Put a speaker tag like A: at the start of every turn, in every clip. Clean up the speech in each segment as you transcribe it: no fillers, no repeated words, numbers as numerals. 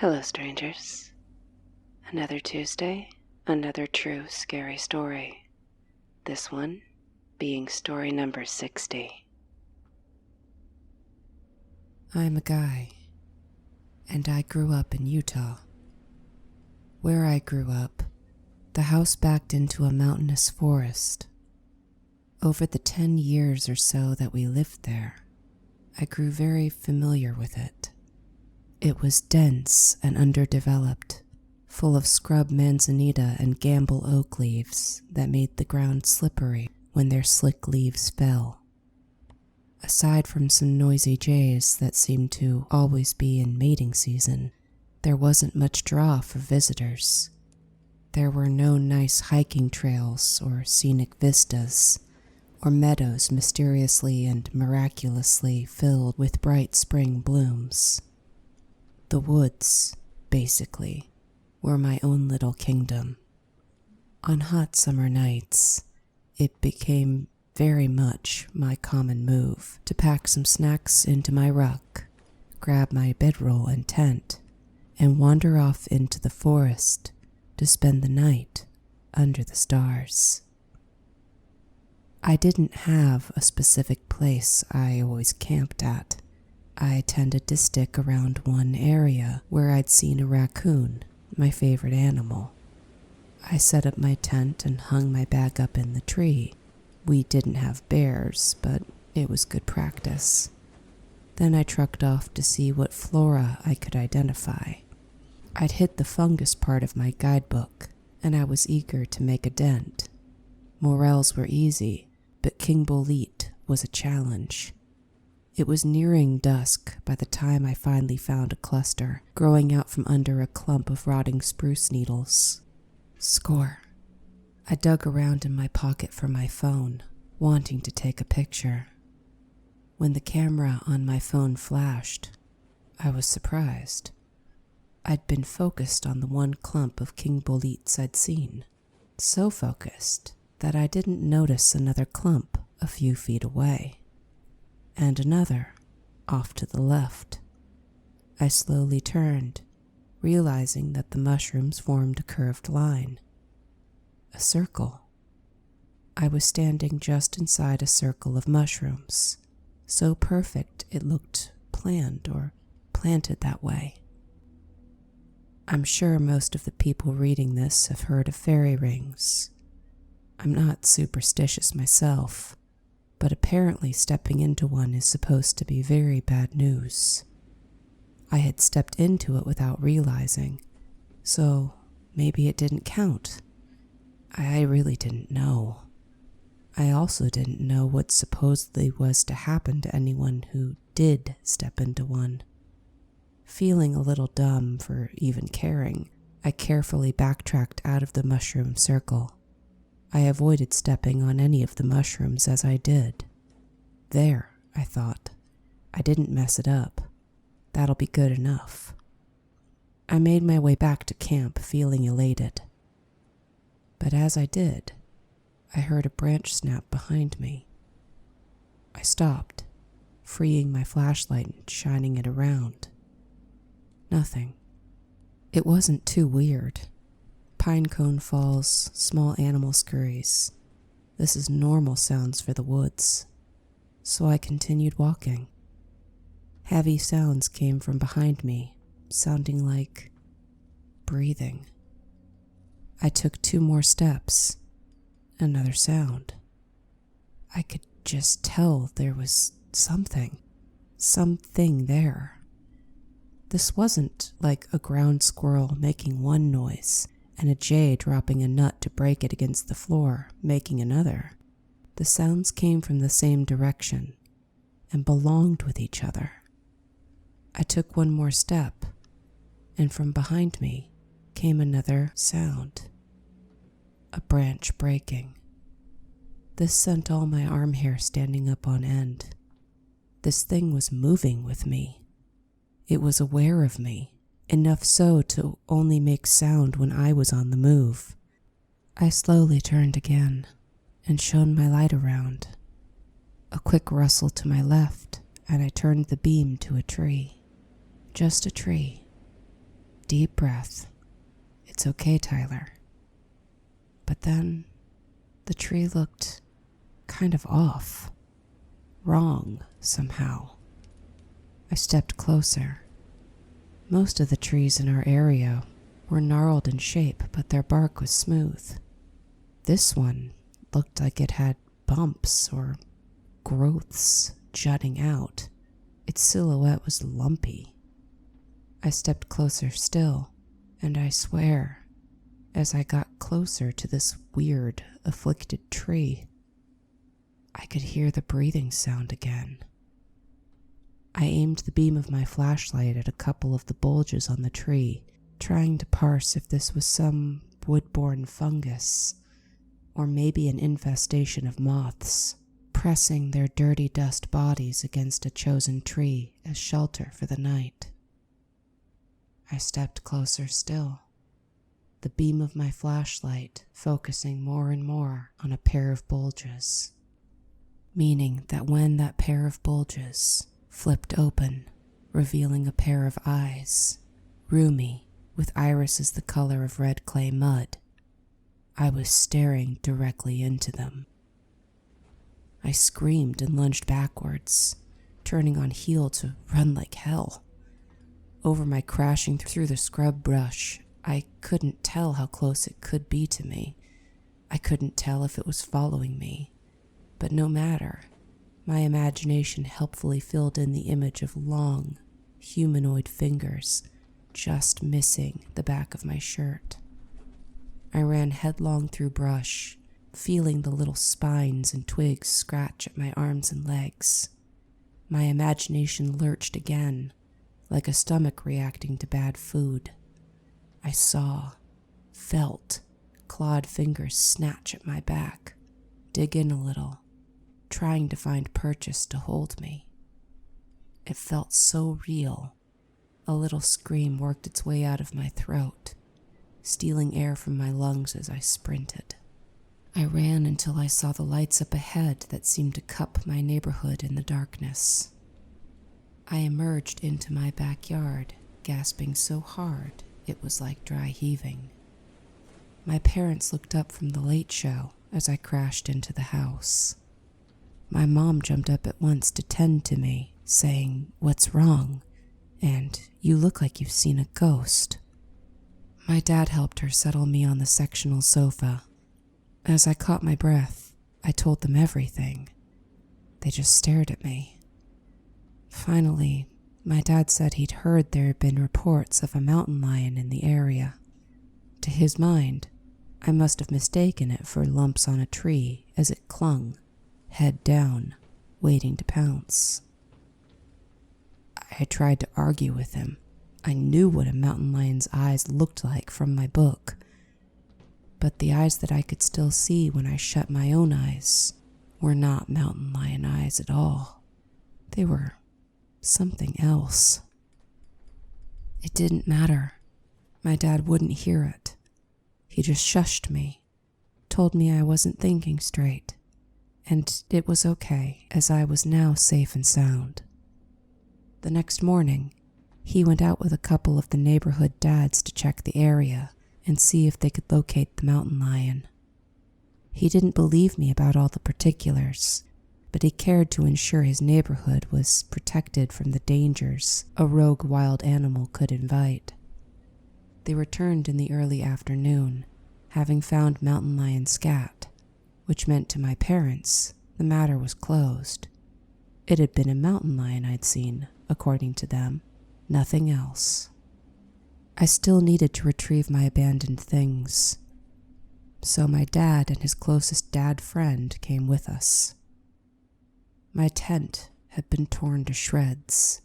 A: Hello, strangers. Another Tuesday, another true scary story. This one being story number 60.
B: I'm a guy, and I grew up in Utah. Where I grew up, the house backed into a mountainous forest. Over the 10 years or so that we lived there, I grew very familiar with it. It was dense and underdeveloped, full of scrub manzanita and gamble oak leaves that made the ground slippery when their slick leaves fell. Aside from some noisy jays that seemed to always be in mating season, there wasn't much draw for visitors. There were no nice hiking trails or scenic vistas, or meadows mysteriously and miraculously filled with bright spring blooms. The woods, basically, were my own little kingdom. On hot summer nights, it became very much my common move to pack some snacks into my ruck, grab my bedroll and tent, and wander off into the forest to spend the night under the stars. I didn't have a specific place I always camped at. I tended to stick around one area where I'd seen a raccoon, my favorite animal. I set up my tent and hung my bag up in the tree. We didn't have bears, but it was good practice. Then I trucked off to see what flora I could identify. I'd hit the fungus part of my guidebook, and I was eager to make a dent. Morels were easy, but King Bolete was a challenge. It was nearing dusk by the time I finally found a cluster growing out from under a clump of rotting spruce needles. Score. I dug around in my pocket for my phone, wanting to take a picture. When the camera on my phone flashed, I was surprised. I'd been focused on the one clump of King Boletes I'd seen, so focused that I didn't notice another clump a few feet away, and another off to the left. I slowly turned, realizing that the mushrooms formed a curved line. A circle. I was standing just inside a circle of mushrooms, so perfect it looked planned or planted that way. I'm sure most of the people reading this have heard of fairy rings. I'm not superstitious myself, but apparently stepping into one is supposed to be very bad news. I had stepped into it without realizing, so maybe it didn't count. I really didn't know. I also didn't know what supposedly was to happen to anyone who did step into one. Feeling a little dumb for even caring, I carefully backtracked out of the mushroom circle. I avoided stepping on any of the mushrooms as I did. There, I thought. I didn't mess it up. That'll be good enough. I made my way back to camp feeling elated. But as I did, I heard a branch snap behind me. I stopped, freeing my flashlight and shining it around. Nothing. It wasn't too weird. Pinecone falls, small animal scurries. This is normal sounds for the woods. So I continued walking. Heavy sounds came from behind me, sounding like breathing. I took 2 more steps. Another sound. I could just tell there was something there. This wasn't like a ground squirrel making one noise and a jay dropping a nut to break it against the floor, making another. The sounds came from the same direction and belonged with each other. I took 1 more step, and from behind me came another sound. A branch breaking. This sent all my arm hair standing up on end. This thing was moving with me. It was aware of me, enough so to only make sound when I was on the move. I slowly turned again and shone my light around. A quick rustle to my left, and I turned the beam to a tree. Just a tree. deep breath. It's okay, Tyler. But then the tree looked kind of off, wrong somehow. I stepped closer. Most of the trees in our area were gnarled in shape, but their bark was smooth. This one looked like it had bumps or growths jutting out. Its silhouette was lumpy. I stepped closer still, and I swear, as I got closer to this weird, afflicted tree, I could hear the breathing sound again. I aimed the beam of my flashlight at a couple of the bulges on the tree, trying to parse if this was some wood-borne fungus, or maybe an infestation of moths, pressing their dirty dust bodies against a chosen tree as shelter for the night. I stepped closer still, the beam of my flashlight focusing more and more on a pair of bulges, meaning that when that pair of bulges flipped open, revealing a pair of eyes, roomy, with irises the color of red clay mud, I was staring directly into them. I screamed and lunged backwards, turning on heel to run like hell. Over my crashing through the scrub brush, I couldn't tell how close it could be to me. I couldn't tell if it was following me. But no matter, my imagination helpfully filled in the image of long, humanoid fingers just missing the back of my shirt. I ran headlong through brush, feeling the little spines and twigs scratch at my arms and legs. My imagination lurched again, like a stomach reacting to bad food. I saw, felt, clawed fingers snatch at my back, dig in a little, trying to find purchase to hold me. It felt so real. A little scream worked its way out of my throat, stealing air from my lungs as I sprinted. I ran until I saw the lights up ahead that seemed to cup my neighborhood in the darkness. I emerged into my backyard, gasping so hard it was like dry heaving. My parents looked up from the late show as I crashed into the house. My mom jumped up at once to tend to me, saying, "What's wrong?" and "You look like you've seen a ghost." My dad helped her settle me on the sectional sofa. As I caught my breath, I told them everything. They just stared at me. Finally, my dad said he'd heard there had been reports of a mountain lion in the area. To his mind, I must have mistaken it for lumps on a tree as it clung, head down, waiting to pounce. I tried to argue with him. I knew what a mountain lion's eyes looked like from my book. But the eyes that I could still see when I shut my own eyes were not mountain lion eyes at all. They were something else. It didn't matter. My dad wouldn't hear it. He just shushed me, told me I wasn't thinking straight, and it was okay, as I was now safe and sound. The next morning, he went out with a couple of the neighborhood dads to check the area and see if they could locate the mountain lion. He didn't believe me about all the particulars, but he cared to ensure his neighborhood was protected from the dangers a rogue wild animal could invite. They returned in the early afternoon, having found mountain lion scat, which meant to my parents the matter was closed. It had been a mountain lion I'd seen, according to them, nothing else. I still needed to retrieve my abandoned things, so my dad and his closest dad friend came with us. My tent had been torn to shreds.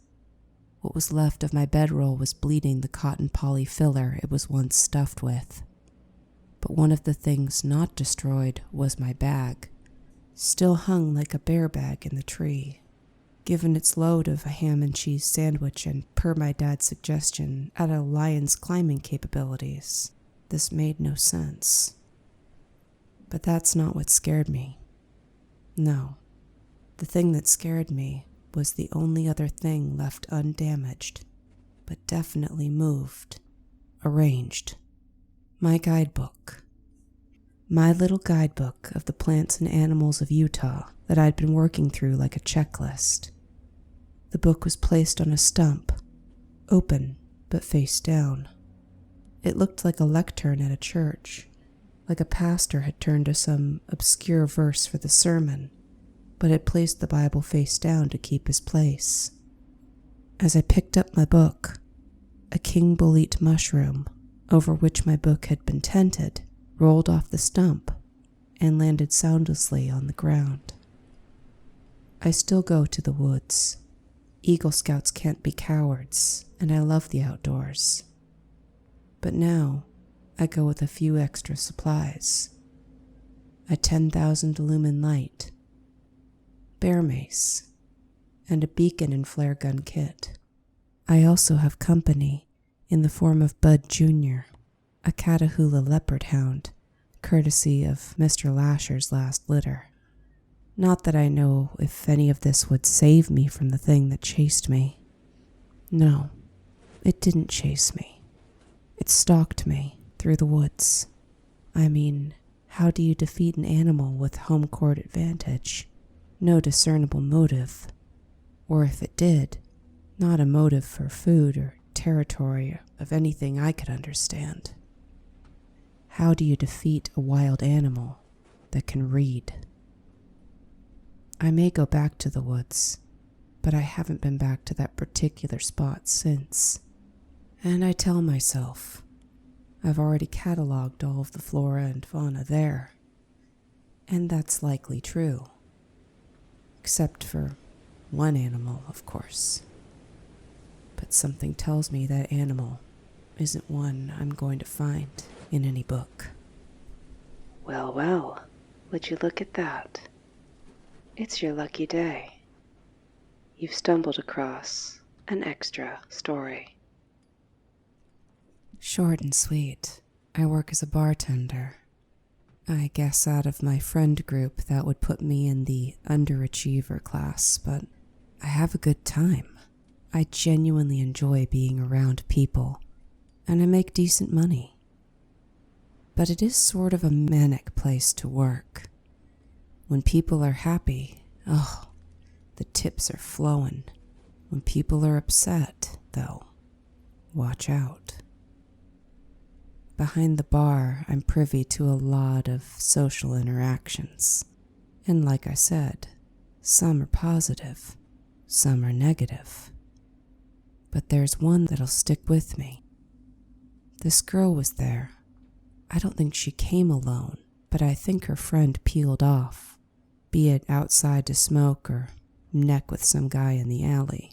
B: What was left of my bedroll was bleeding the cotton poly filler it was once stuffed with. But one of the things not destroyed was my bag, still hung like a bear bag in the tree. Given its load of a ham and cheese sandwich and, per my dad's suggestion, at a lion's climbing capabilities, this made no sense. But that's not what scared me. No, the thing that scared me was the only other thing left undamaged, but definitely moved, arranged. My guidebook. My little guidebook of the plants and animals of Utah that I'd been working through like a checklist. The book was placed on a stump, open but face down. It looked like a lectern at a church, like a pastor had turned to some obscure verse for the sermon, but had placed the Bible face down to keep his place. As I picked up my book, a king bolete mushroom, over which my book had been tented, rolled off the stump and landed soundlessly on the ground. I still go to the woods. Eagle Scouts can't be cowards, and I love the outdoors. But now, I go with a few extra supplies. A 10,000 lumen light, bear mace, and a beacon and flare gun kit. I also have company in the form of Bud Jr., a Catahoula leopard hound, courtesy of Mr. Lasher's last litter. Not that I know if any of this would save me from the thing that chased me. No, it didn't chase me. It stalked me through the woods. I mean, how do you defeat an animal with home court advantage? No discernible motive. Or if it did, not a motive for food or territory of anything I could understand. How do you defeat a wild animal that can read? I may go back to the woods, but I haven't been back to that particular spot since. And I tell myself, I've already cataloged all of the flora and fauna there. And that's likely true. Except for one animal, of course. But something tells me that animal isn't one I'm going to find in any book.
A: Well, well, would you look at that? It's your lucky day. You've stumbled across an extra story.
B: Short and sweet. I work as a bartender. I guess out of my friend group that would put me in the underachiever class, but I have a good time. I genuinely enjoy being around people, and I make decent money. But it is sort of a manic place to work. When people are happy, oh, the tips are flowing. When people are upset, though, watch out. Behind the bar, I'm privy to a lot of social interactions. And like I said, some are positive, some are negative. But there's one that'll stick with me. This girl was there. I don't think she came alone, but I think her friend peeled off, be it outside to smoke or neck with some guy in the alley.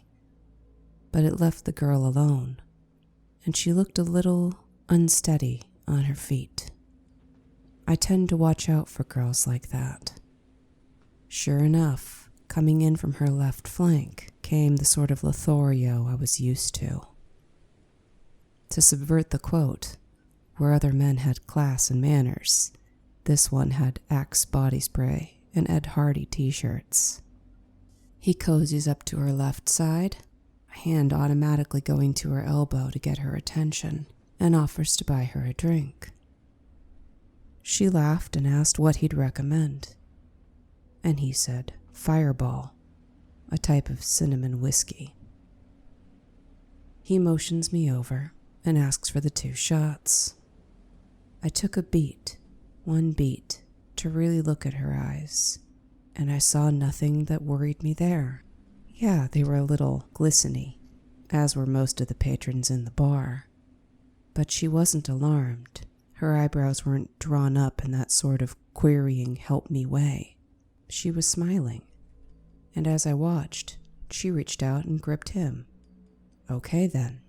B: But it left the girl alone, and she looked a little unsteady on her feet. I tend to watch out for girls like that. Sure enough, coming in from her left flank came the sort of Lothario I was used to. To subvert the quote, where other men had class and manners, this one had Axe body spray and Ed Hardy t-shirts. He cozies up to her left side, a hand automatically going to her elbow to get her attention, and offers to buy her a drink. She laughed and asked what he'd recommend, and he said Fireball, a type of cinnamon whiskey. He motions me over and asks for the 2 shots. I took a beat, one beat, to really look at her eyes, and I saw nothing that worried me there. Yeah, they were a little glisteny, as were most of the patrons in the bar. But she wasn't alarmed. Her eyebrows weren't drawn up in that sort of querying help-me way. She was smiling, and as I watched, she reached out and gripped him. Okay then.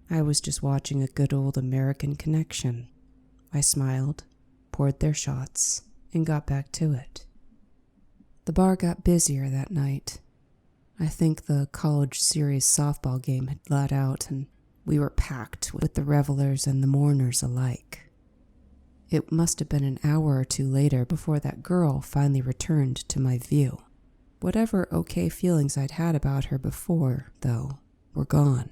B: I was just watching a good old American connection. I smiled, poured their shots, and got back to it. The bar got busier that night. I think the college series softball game had let out, and we were packed with the revelers and the mourners alike. It must have been an hour or 2 later before that girl finally returned to my view. Whatever okay feelings I'd had about her before, though, were gone.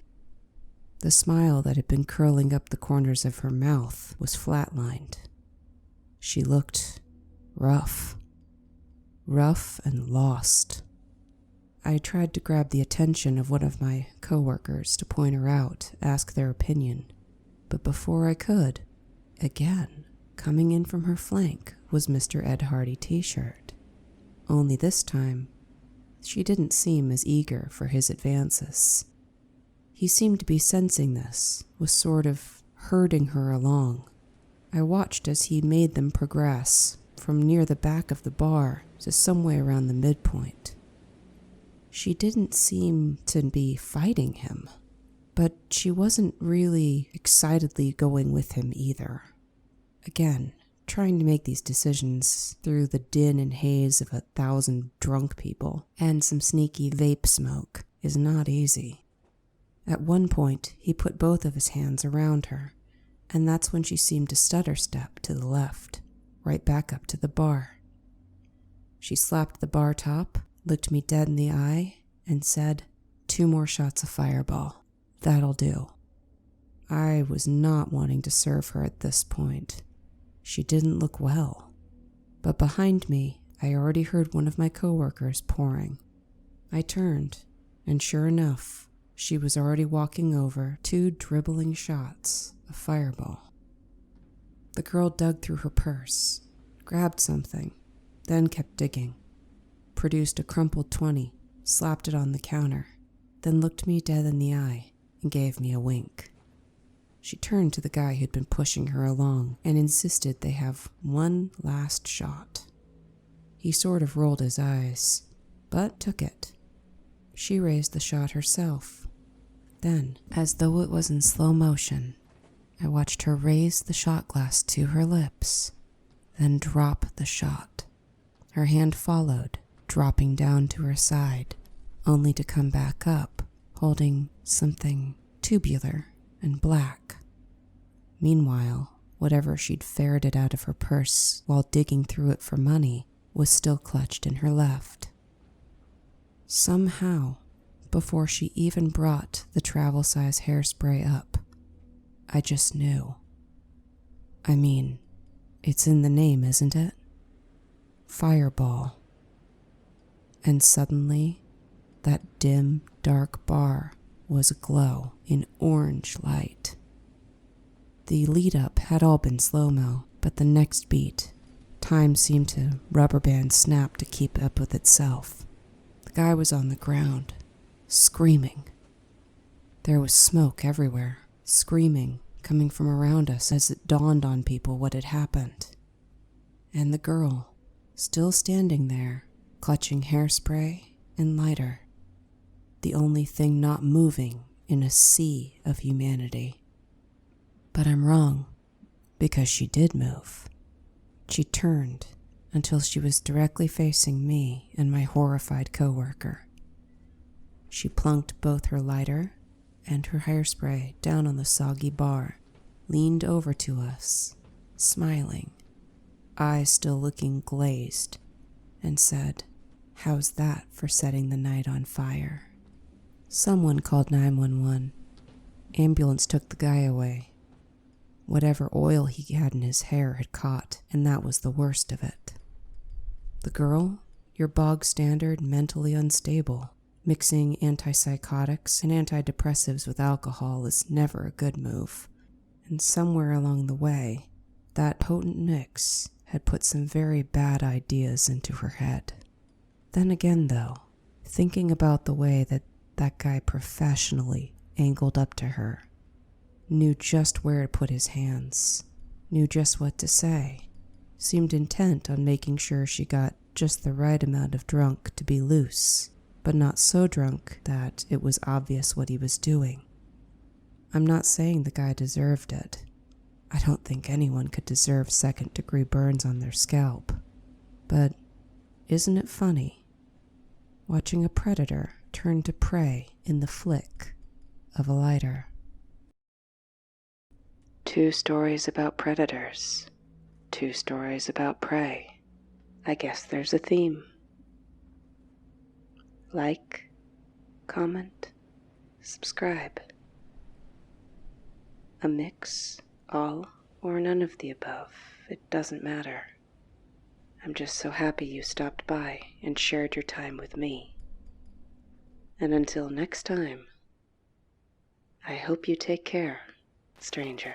B: The smile that had been curling up the corners of her mouth was flatlined. She looked rough and lost. I tried to grab the attention of one of my coworkers to point her out, ask their opinion, but before I could, again, coming in from her flank was Mr. Ed Hardy T-shirt. Only this time, she didn't seem as eager for his advances. He seemed to be sensing this, was sort of herding her along. I watched as he made them progress from near the back of the bar to somewhere around the midpoint. She didn't seem to be fighting him, but she wasn't really excitedly going with him either. Again, trying to make these decisions through the din and haze of 1,000 drunk people and some sneaky vape smoke is not easy. At one point, he put both of his hands around her, and that's when she seemed to stutter step to the left, right back up to the bar. She slapped the bar top, looked me dead in the eye, and said, "2 more shots of Fireball. That'll do." I was not wanting to serve her at this point. She didn't look well. But behind me, I already heard one of my coworkers pouring. I turned, and sure enough, she was already walking over 2 dribbling shots of Fireball. The girl dug through her purse, grabbed something, then kept digging, produced a crumpled 20, slapped it on the counter, then looked me dead in the eye and gave me a wink. She turned to the guy who'd been pushing her along and insisted they have one last shot. He sort of rolled his eyes, but took it. She raised the shot herself. Then, as though it was in slow motion, I watched her raise the shot glass to her lips, then drop the shot. Her hand followed, dropping down to her side, only to come back up, holding something tubular and black. Meanwhile, whatever she'd ferreted out of her purse while digging through it for money was still clutched in her left. Somehow, before she even brought the travel-size hairspray up, I just knew. I mean, it's in the name, isn't it? Fireball. And suddenly, that dim, dark bar was aglow in orange light. The lead-up had all been slow-mo, but the next beat, time seemed to rubber band snap to keep up with itself. The guy was on the ground, screaming. There was smoke everywhere, screaming, coming from around us as it dawned on people what had happened. And the girl, still standing there, clutching hairspray and lighter, the only thing not moving in a sea of humanity. But I'm wrong, because she did move. She turned until she was directly facing me and my horrified coworker. She plunked both her lighter and her hairspray down on the soggy bar, leaned over to us, smiling, eyes still looking glazed, and said, "How's that for setting the night on fire?" Someone called 911. Ambulance took the guy away. Whatever oil he had in his hair had caught, and that was the worst of it. The girl, your bog-standard mentally unstable. Mixing antipsychotics and antidepressives with alcohol is never a good move. And somewhere along the way, that potent mix had put some very bad ideas into her head. Then again, though, thinking about the way that guy professionally angled up to her, knew just where to put his hands, knew just what to say, seemed intent on making sure she got just the right amount of drunk to be loose, but not so drunk that it was obvious what he was doing. I'm not saying the guy deserved it. I don't think anyone could deserve second-degree burns on their scalp. But isn't it funny, watching a predator turn to prey in the flick of a lighter?
A: 2 stories about predators, 2 stories about prey. I guess there's a theme. Like, comment, subscribe. A mix, all, or none of the above. It doesn't matter. I'm just so happy you stopped by and shared your time with me. And until next time, I hope you take care, stranger.